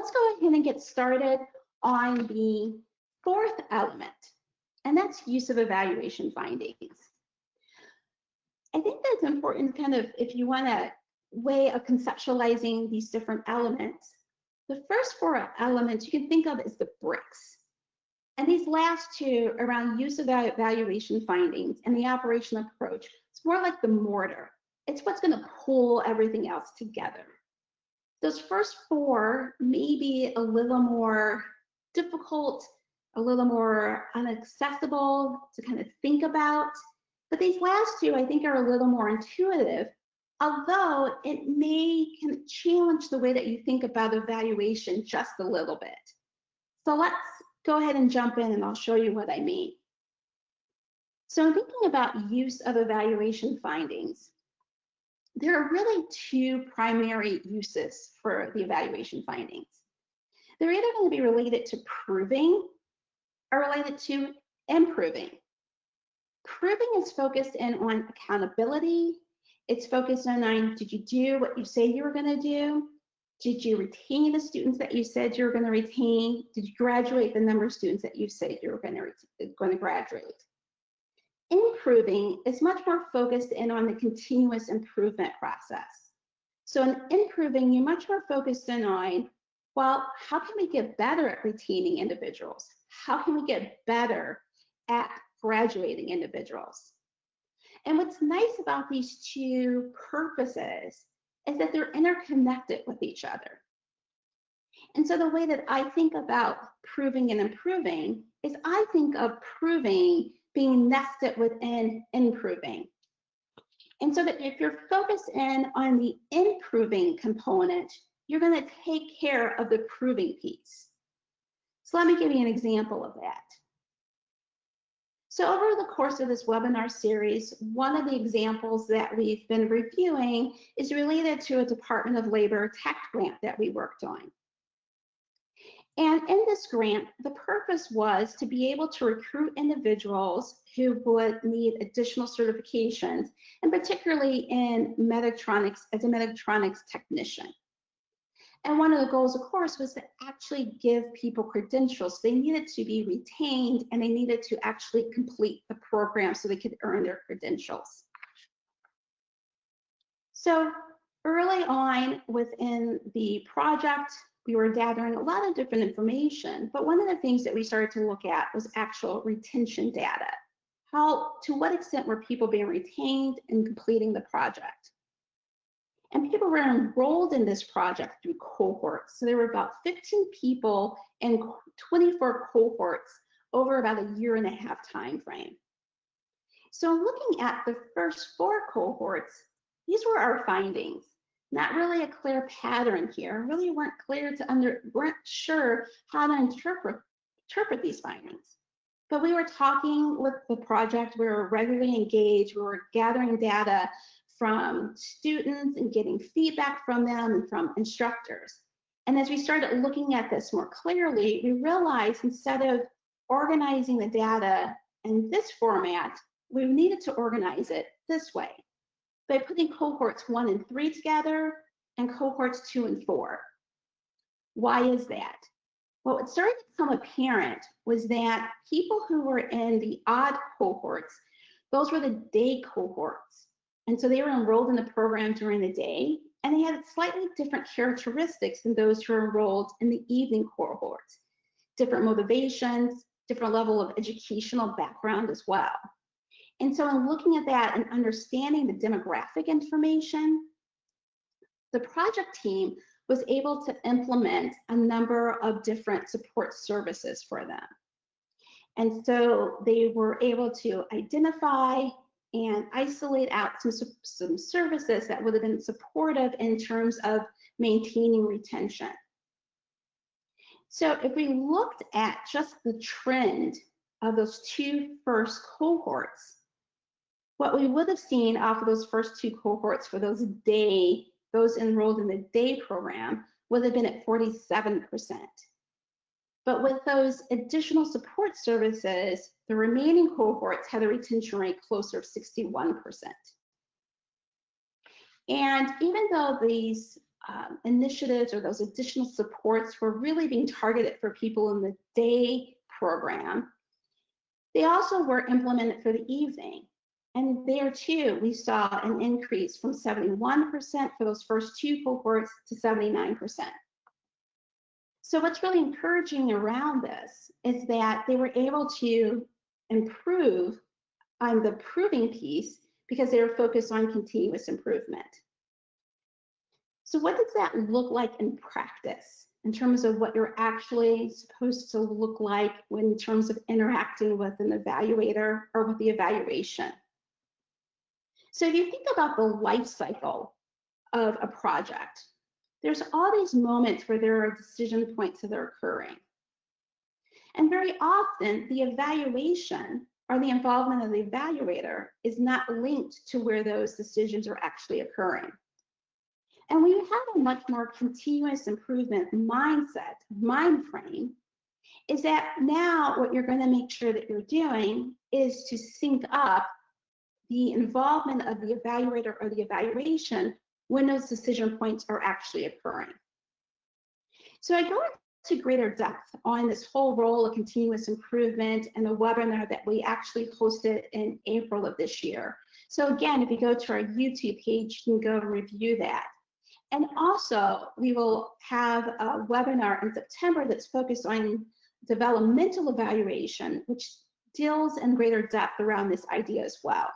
let's go ahead and get started on the fourth element, and that's use of evaluation findings. I think that's important kind of if you want a way of conceptualizing these different elements. The first four elements you can think of as the bricks. And these last two around use of evaluation findings and the operation approach, it's more like the mortar. It's what's going to pull everything else together. Those first four may be a little more difficult, a little more inaccessible to kind of think about. But these last two, I think, are a little more intuitive, although it may kind of challenge the way that you think about evaluation just a little bit. So let's go ahead and jump in and I'll show you what I mean. So in thinking about use of evaluation findings, there are really two primary uses for the evaluation findings. They're either going to be related to proving or related to improving. Proving is focused in on accountability. It's focused on did you do what you say you were going to do? Did you retain the students that you said you were going to retain? Did you graduate the number of students that you said you were going to graduate? Improving is much more focused in on the continuous improvement process. So in improving, you're much more focused in on, well, how can we get better at retaining individuals? How can we get better at graduating individuals? And what's nice about these two purposes is that they're interconnected with each other. And so the way that I think about proving and improving is I think of proving being nested within improving. And so that if you're focused in on the improving component, you're going to take care of the proving piece. So let me give you an example of that. So over the course of this webinar series, one of the examples that we've been reviewing is related to a Department of Labor tech grant that we worked on. And in this grant, the purpose was to be able to recruit individuals who would need additional certifications, and particularly in mechatronics as a mechatronics technician. And one of the goals, of course, was to actually give people credentials. They needed to be retained and they needed to actually complete the program so they could earn their credentials. So early on within the project, we were gathering a lot of different information, but one of the things that we started to look at was actual retention data. To what extent were people being retained and completing the project? And people were enrolled in this project through cohorts. So there were about 15 people in 24 cohorts over about a 1.5-year time frame. So looking at the first 4 cohorts, these were our findings. Not really a clear pattern here. Really weren't sure how to interpret these findings. But we were talking with the project. We were regularly engaged. We were gathering data from students and getting feedback from them and from instructors. And as we started looking at this more clearly, we realized instead of organizing the data in this format, we needed to organize it this way, by putting cohorts 1 and 3 together and cohorts 2 and 4. Why is that? Well, what started to become apparent was that people who were in the odd cohorts, those were the day cohorts. And so they were enrolled in the program during the day, and they had slightly different characteristics than those who were enrolled in the evening cohorts. Different motivations, different level of educational background as well. And so in looking at that and understanding the demographic information, the project team was able to implement a number of different support services for them. And so they were able to identify and isolate out some services that would have been supportive in terms of maintaining retention. So if we looked at just the trend of those 2 first cohorts, what we would have seen off of those first 2 cohorts for those enrolled in the day program would have been at 47%. But with those additional support services, the remaining cohorts had a retention rate closer to 61%. And even though these initiatives or those additional supports were really being targeted for people in the day program. They also were implemented for the evening. And there too, we saw an increase from 71% for those first two cohorts to 79%. So what's really encouraging around this is that they were able to improve on the proving piece because they were focused on continuous improvement. So what does that look like in practice in terms of what you're actually supposed to look like in terms of interacting with an evaluator or with the evaluation? So if you think about the life cycle of a project, there's all these moments where there are decision points that are occurring. And very often the evaluation or the involvement of the evaluator is not linked to where those decisions are actually occurring. And when you have a much more continuous improvement mindset, mind frame, is that now what you're going to make sure that you're doing is to sync up the involvement of the evaluator or the evaluation when those decision points are actually occurring. So I go into greater depth on this whole role of continuous improvement in a webinar that we actually hosted in April of this year. So again, if you go to our YouTube page, you can go and review that. And also, we will have a webinar in September that's focused on developmental evaluation, which deals in greater depth around this idea as well.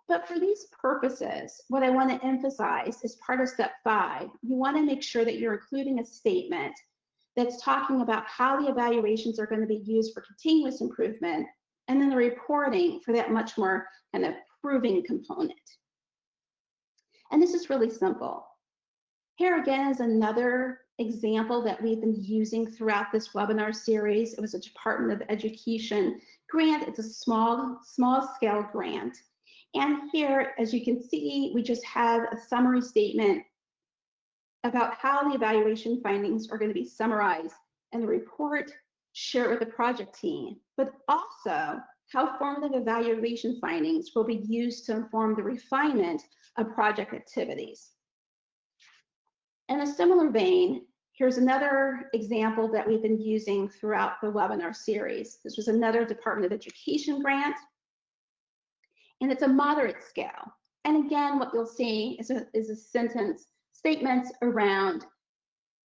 But for these purposes, what I want to emphasize is part of step 5. You want to make sure that you're including a statement that's talking about how the evaluations are going to be used for continuous improvement, and then the reporting for that much more kind of proving component. And this is really simple. Here again is another example that we've been using throughout this webinar series. It was a Department of Education grant. It's a small scale grant. And here, as you can see, we just have a summary statement about how the evaluation findings are going to be summarized in the report, shared with the project team, but also how formative evaluation findings will be used to inform the refinement of project activities. In a similar vein, here's another example that we've been using throughout the webinar series. This was another Department of Education grant, and it's a moderate scale. And again, what you'll see is a sentence, statements around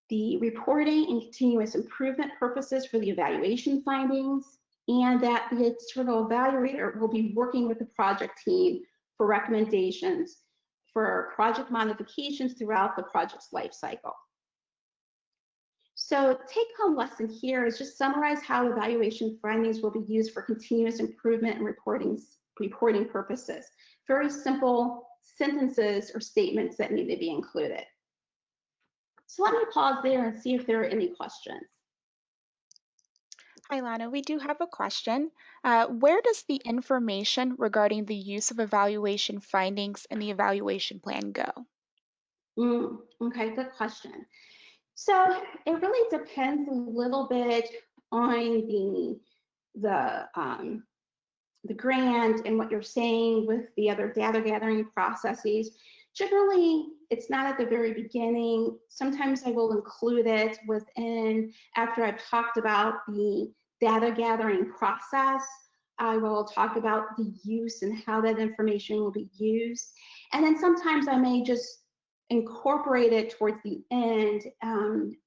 the reporting and continuous improvement purposes for the evaluation findings, and that the external evaluator will be working with the project team for recommendations for project modifications throughout the project's life cycle. So take-home lesson here is just summarize how evaluation findings will be used for continuous improvement and reporting purposes. Very simple sentences or statements that need to be included. So let me pause there and see if there are any questions. Hi, Lana. We do have a question. Where does the information regarding the use of evaluation findings in the evaluation plan go? Okay, good question. So it really depends a little bit on the grant and what you're saying with the other data gathering processes. Generally, it's not at the very beginning. Sometimes I will include it after I've talked about the data gathering process. I will talk about the use and how that information will be used. And then sometimes I may just incorporate it towards the end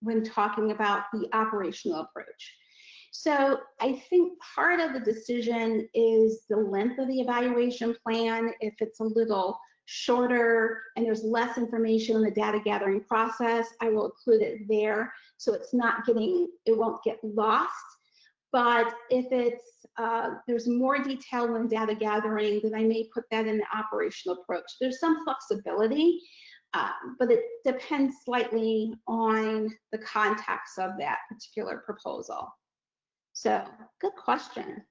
when talking about the operational approach. So I think part of the decision is the length of the evaluation plan. If it's a little shorter and there's less information in the data gathering process, I will include it there so it won't get lost. But if there's more detail in data gathering, then I may put that in the operational approach. There's some flexibility, but it depends slightly on the context of that particular proposal. So, good question.